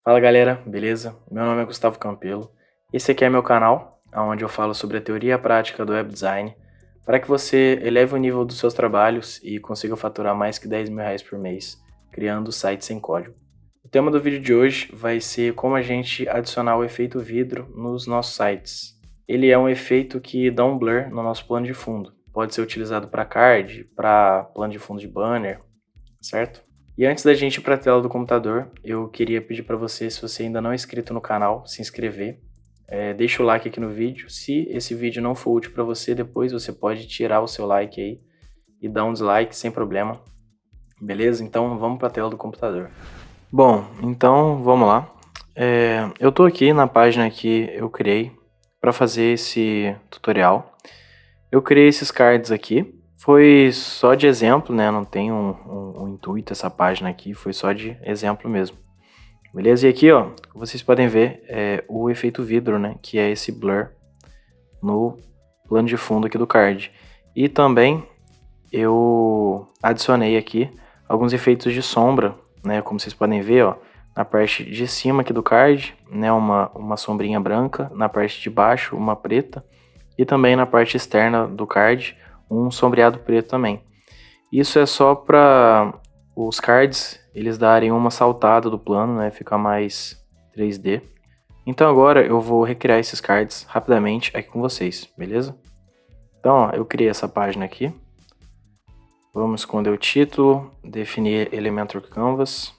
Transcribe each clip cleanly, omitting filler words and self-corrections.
Fala galera, beleza? Meu nome é Gustavo Campelo. Esse aqui é meu canal, onde eu falo sobre a teoria e a prática do web design, para que você eleve o nível dos seus trabalhos e consiga faturar mais que R$ 10.000 por mês, criando sites sem código. O tema do vídeo de hoje vai ser como a gente adicionar o efeito vidro nos nossos sites. Ele é um efeito que dá um blur no nosso plano de fundo. Pode ser utilizado para card, para plano de fundo de banner, certo? E antes da gente ir para a tela do computador, eu queria pedir para você, se você ainda não é inscrito no canal, se inscrever. Deixa o like aqui no vídeo. Se esse vídeo não for útil para você, depois você pode tirar o seu like aí e dar um dislike sem problema. Beleza? Então vamos para a tela do computador. Bom, então vamos lá. Eu tô aqui na página que eu criei para fazer esse tutorial. Eu criei esses cards aqui. Foi só de exemplo, né? Não tem um intuito essa página aqui, foi só de exemplo mesmo. Beleza? E aqui, ó, vocês podem ver o efeito vidro, né? Que é esse blur no plano de fundo aqui do card. E também eu adicionei aqui alguns efeitos de sombra, né? Como vocês podem ver, ó, na parte de cima aqui do card, né? Uma sombrinha branca, na parte de baixo, uma preta. E também na parte externa do card, um sombreado preto também. Isso é só para os cards eles darem uma saltada do plano, né? Ficar mais 3D. Então agora eu vou recriar esses cards rapidamente aqui com vocês, beleza? Então, ó, eu criei essa página aqui. Vamos esconder o título, definir Elementor Canvas.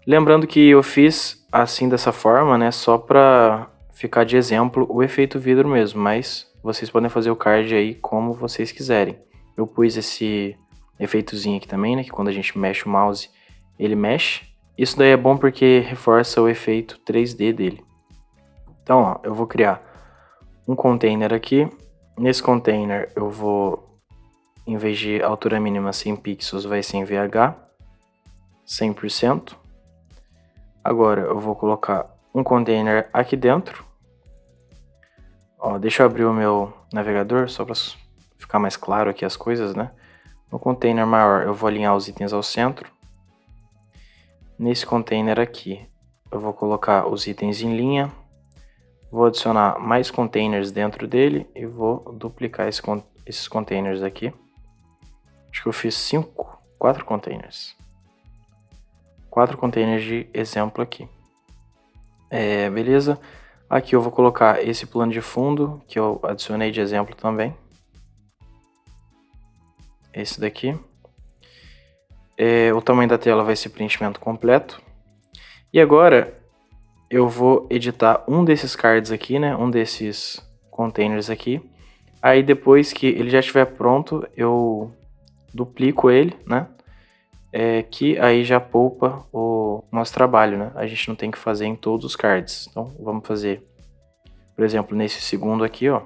Lembrando que eu fiz assim dessa forma, né? Só para ficar de exemplo o efeito vidro mesmo, mas vocês podem fazer o card aí como vocês quiserem. Eu pus esse efeitozinho aqui também, né? Que quando a gente mexe o mouse, ele mexe. Isso daí é bom porque reforça o efeito 3D dele. Então, ó, eu vou criar um container aqui. Nesse container eu vou, em vez de altura mínima 100 pixels, vai ser em VH 100%. Agora eu vou colocar um container aqui dentro. Ó, deixa eu abrir o meu navegador só para ficar mais claro aqui as coisas, né? No container maior eu vou alinhar os itens ao centro. Nesse container aqui eu vou colocar os itens em linha. Vou adicionar mais containers dentro dele e vou duplicar esses containers aqui. Acho que eu fiz 4 containers. 4 containers de exemplo aqui. Beleza? Aqui eu vou colocar esse plano de fundo que eu adicionei de exemplo também. Esse daqui. O tamanho da tela vai ser preenchimento completo. E agora eu vou editar um desses cards aqui, né? Um desses containers aqui. Aí depois que ele já estiver pronto, eu duplico ele, né? Que aí já poupa o nosso trabalho, né? A gente não tem que fazer em todos os cards. Então vamos fazer, por exemplo, nesse segundo aqui, ó.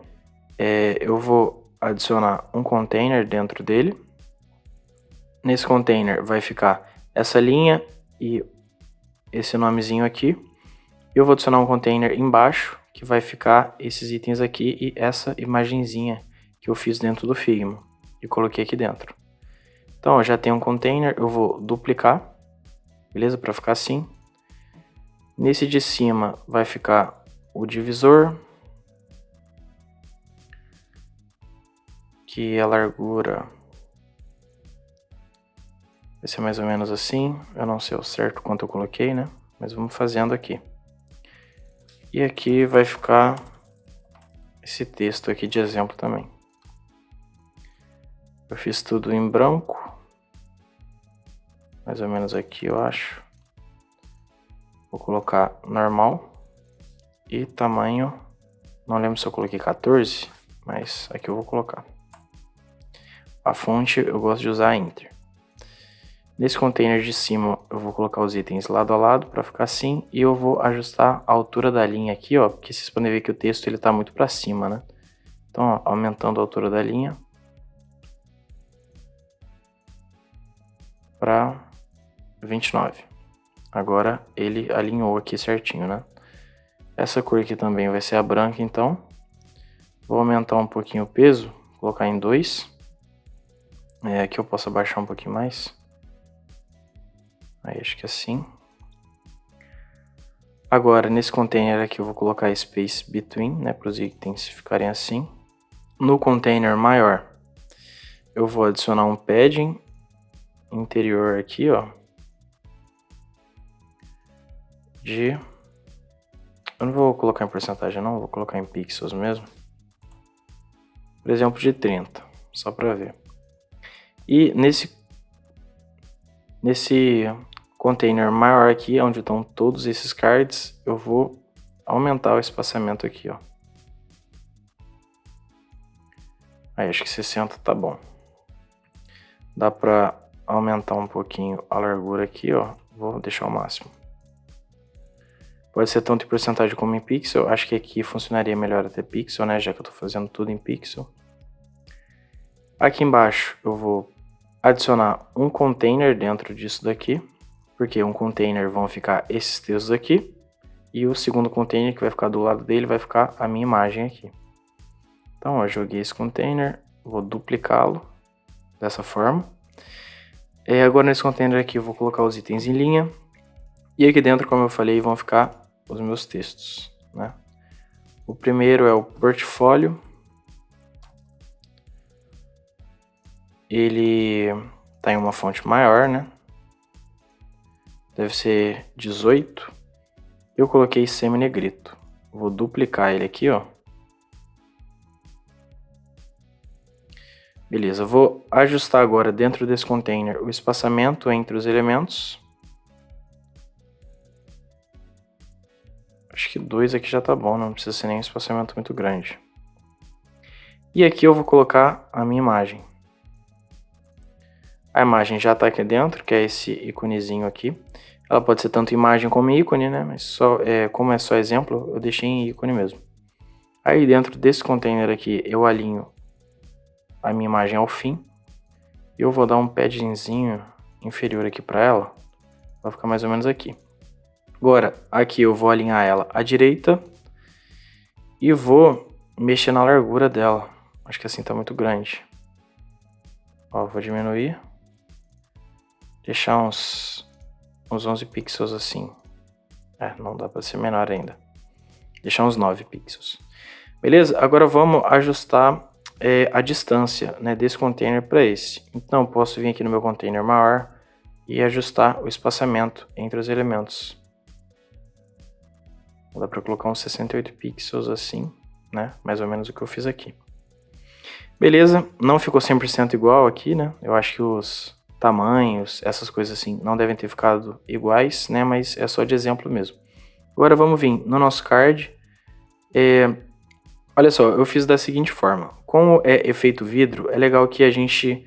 Eu vou adicionar um container dentro dele. Nesse container vai ficar essa linha e esse nomezinho aqui. Eu vou adicionar um container embaixo, que vai ficar esses itens aqui e essa imagenzinha que eu fiz dentro do Figma e coloquei aqui dentro. Então, eu já tenho um container, eu vou duplicar, beleza? Para ficar assim. Nesse de cima vai ficar o divisor, que a largura vai ser mais ou menos assim. Eu não sei ao certo quanto eu coloquei, né? Mas vamos fazendo aqui. E aqui vai ficar esse texto aqui de exemplo também. Eu fiz tudo em branco. Mais ou menos aqui, eu acho. Vou colocar normal. E tamanho, não lembro se eu coloquei 14, mas aqui eu vou colocar. A fonte eu gosto de usar Inter. Nesse container de cima eu vou colocar os itens lado a lado para ficar assim. E eu vou ajustar a altura da linha aqui, ó. Porque vocês podem ver que o texto ele tá muito para cima, né? Então, ó, aumentando a altura da linha. Para 29. Agora ele alinhou aqui certinho, né? Essa cor aqui também vai ser a branca, então. Vou aumentar um pouquinho o peso. colocar em 2. Aqui eu posso abaixar um pouquinho mais. Aí acho que assim. Agora, nesse container aqui eu vou colocar space between, né, para os itens ficarem assim. No container maior, eu vou adicionar um padding interior aqui, ó. Eu não vou colocar em porcentagem não, vou colocar em pixels mesmo. Por exemplo, de 30, só para ver. E nesse container maior aqui, onde estão todos esses cards, eu vou aumentar o espaçamento aqui, ó. Aí acho que 60 tá bom. Dá para aumentar um pouquinho a largura aqui, ó. Vou deixar o máximo. Pode ser tanto em porcentagem como em pixel. Acho que aqui funcionaria melhor até pixel, né? Já que eu tô fazendo tudo em pixel. Aqui embaixo eu vou adicionar um container dentro disso daqui. Porque um container vão ficar esses textos aqui. E o segundo container que vai ficar do lado dele vai ficar a minha imagem aqui. Então, ó, joguei esse container. Vou duplicá-lo dessa forma. Agora nesse container aqui eu vou colocar os itens em linha. E aqui dentro, como eu falei, vão ficar os meus textos, né? O primeiro é o portfólio. Ele tá em uma fonte maior, né? Deve ser 18. Eu coloquei semi-negrito. Vou duplicar ele aqui, ó. Beleza, vou ajustar agora dentro desse container o espaçamento entre os elementos. Acho que 2 aqui já tá bom, não precisa ser nem um espaçamento muito grande. E aqui eu vou colocar a minha imagem. A imagem já tá aqui dentro, que é esse íconezinho aqui. Ela pode ser tanto imagem como ícone, né? Mas como é só exemplo, eu deixei em ícone mesmo. Aí dentro desse container aqui eu alinho a minha imagem ao fim. E eu vou dar um paddingzinho inferior aqui para ela. Vai ficar mais ou menos aqui. Agora, aqui eu vou alinhar ela à direita e vou mexer na largura dela. Acho que assim tá muito grande. Ó, vou diminuir. Deixar uns 11 pixels assim. Não dá para ser menor ainda. Deixar uns 9 pixels. Beleza? Agora vamos ajustar a distância, né, desse container para esse. Então, eu posso vir aqui no meu container maior e ajustar o espaçamento entre os elementos. Dá para colocar uns 68 pixels assim, né? Mais ou menos o que eu fiz aqui. Beleza, não ficou 100% igual aqui, né? Eu acho que os tamanhos, essas coisas assim, não devem ter ficado iguais, né? Mas é só de exemplo mesmo. Agora vamos vir no nosso card. Olha só, eu fiz da seguinte forma. Como é efeito vidro, é legal que a gente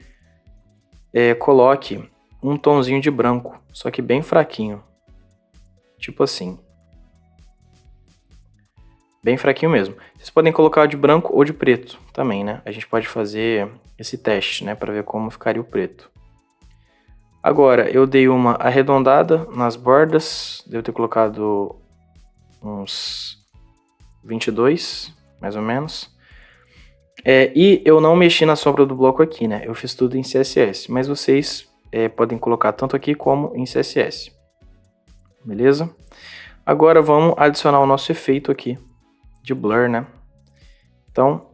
coloque um tonzinho de branco, só que bem fraquinho. Tipo assim. Bem fraquinho mesmo. Vocês podem colocar de branco ou de preto também, né? A gente pode fazer esse teste, né? Para ver como ficaria o preto. Agora, eu dei uma arredondada nas bordas. Devo ter colocado uns 22, mais ou menos. E eu não mexi na sombra do bloco aqui, né? Eu fiz tudo em CSS. Mas vocês podem colocar tanto aqui como em CSS. Beleza? Agora vamos adicionar o nosso efeito aqui de blur, né? Então,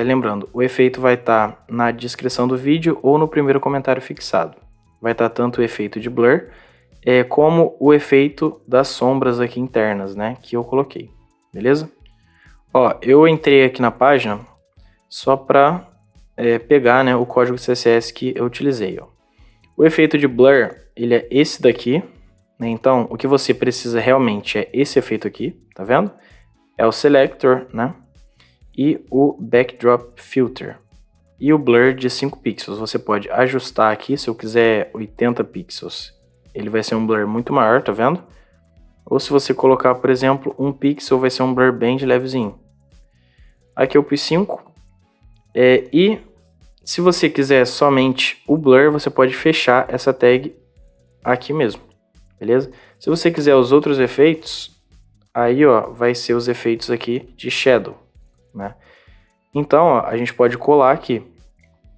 lembrando, o efeito vai estar na descrição do vídeo ou no primeiro comentário fixado. Vai estar tanto o efeito de blur como o efeito das sombras aqui internas, né? Que eu coloquei, beleza? Ó, eu entrei aqui na página só para pegar, né, o código CSS que eu utilizei, ó. O efeito de blur, ele é esse daqui, né? Então, o que você precisa realmente é esse efeito aqui, tá vendo? É o selector, né? E o backdrop filter. E o blur de 5 pixels. Você pode ajustar aqui, se eu quiser 80 pixels. Ele vai ser um blur muito maior, tá vendo? Ou se você colocar, por exemplo, 1 pixel, vai ser um blur bem de levezinho. Aqui eu pus 5. E se você quiser somente o blur, você pode fechar essa tag aqui mesmo. Beleza? Se você quiser os outros efeitos, aí ó, vai ser os efeitos aqui de shadow, né? Então, ó, a gente pode colar aqui.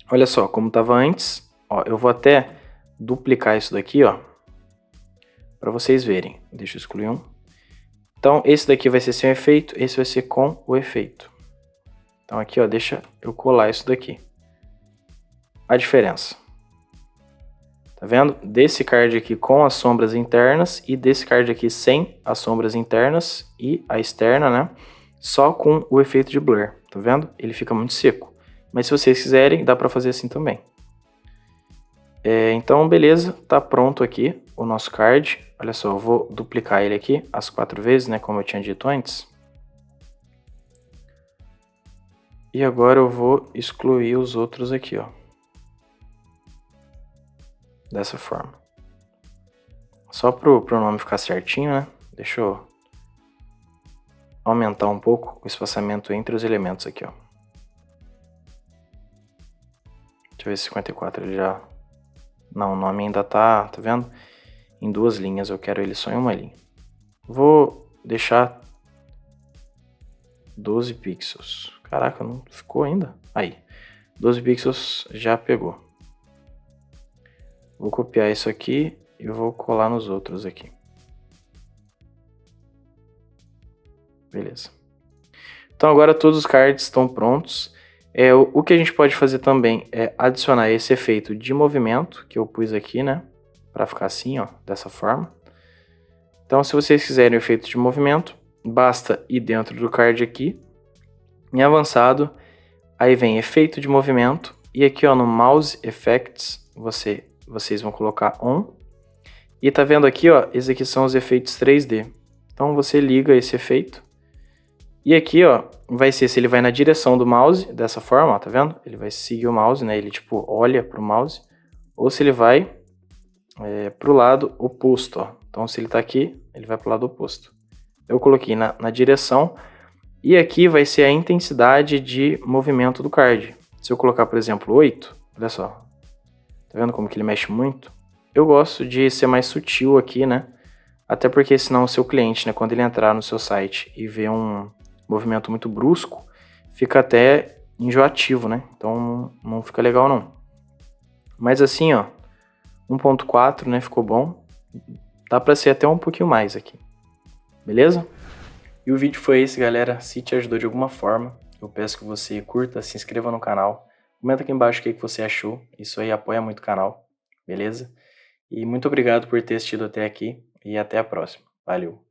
Olha só, como estava antes, ó, eu vou até duplicar isso daqui, ó, para vocês verem. Deixa eu excluir um. Então, esse daqui vai ser sem efeito, esse vai ser com o efeito. Então aqui, ó, deixa eu colar isso daqui. A diferença. Tá vendo? Desse card aqui com as sombras internas e desse card aqui sem as sombras internas e a externa, né? Só com o efeito de blur, tá vendo? Ele fica muito seco. Mas se vocês quiserem, dá pra fazer assim também. Então, beleza, tá pronto aqui o nosso card. Olha só, eu vou duplicar ele aqui as 4 vezes, né? Como eu tinha dito antes. E agora eu vou excluir os outros aqui, ó. Dessa forma. Só pro nome ficar certinho, né? Deixa eu aumentar um pouco o espaçamento entre os elementos aqui, ó. Deixa eu ver se 54 ele já... Não, o nome ainda tá vendo? Em 2 linhas, eu quero ele só em uma linha. Vou deixar 12 pixels. Caraca, não ficou ainda? Aí, 12 pixels já pegou. Vou copiar isso aqui e vou colar nos outros aqui. Beleza. Então agora todos os cards estão prontos. O que a gente pode fazer também é adicionar esse efeito de movimento que eu pus aqui, né? Para ficar assim, ó, dessa forma. Então se vocês quiserem o efeito de movimento, basta ir dentro do card aqui, em avançado, aí vem efeito de movimento, e aqui ó, no Mouse Effects, vocês vão colocar On. E tá vendo aqui, ó, esses aqui são os efeitos 3D. Então você liga esse efeito. E aqui, ó, vai ser se ele vai na direção do mouse, dessa forma, ó, tá vendo? Ele vai seguir o mouse, né? Ele, tipo, olha pro mouse. Ou se ele vai pro lado oposto, ó. Então, se ele tá aqui, ele vai pro lado oposto. Eu coloquei na direção. E aqui vai ser a intensidade de movimento do card. Se eu colocar, por exemplo, 8, olha só. Tá vendo como que ele mexe muito? Eu gosto de ser mais sutil aqui, né? Até porque senão o seu cliente, né, quando ele entrar no seu site e ver um movimento muito brusco, fica até enjoativo, né? Então não fica legal não. Mas assim, ó, 1.4, né, ficou bom. Dá pra ser até um pouquinho mais aqui. Beleza? E o vídeo foi esse, galera. Se te ajudou de alguma forma, eu peço que você curta, se inscreva no canal. Comenta aqui embaixo o que você achou. Isso aí apoia muito o canal. Beleza? E muito obrigado por ter assistido até aqui. E até a próxima. Valeu!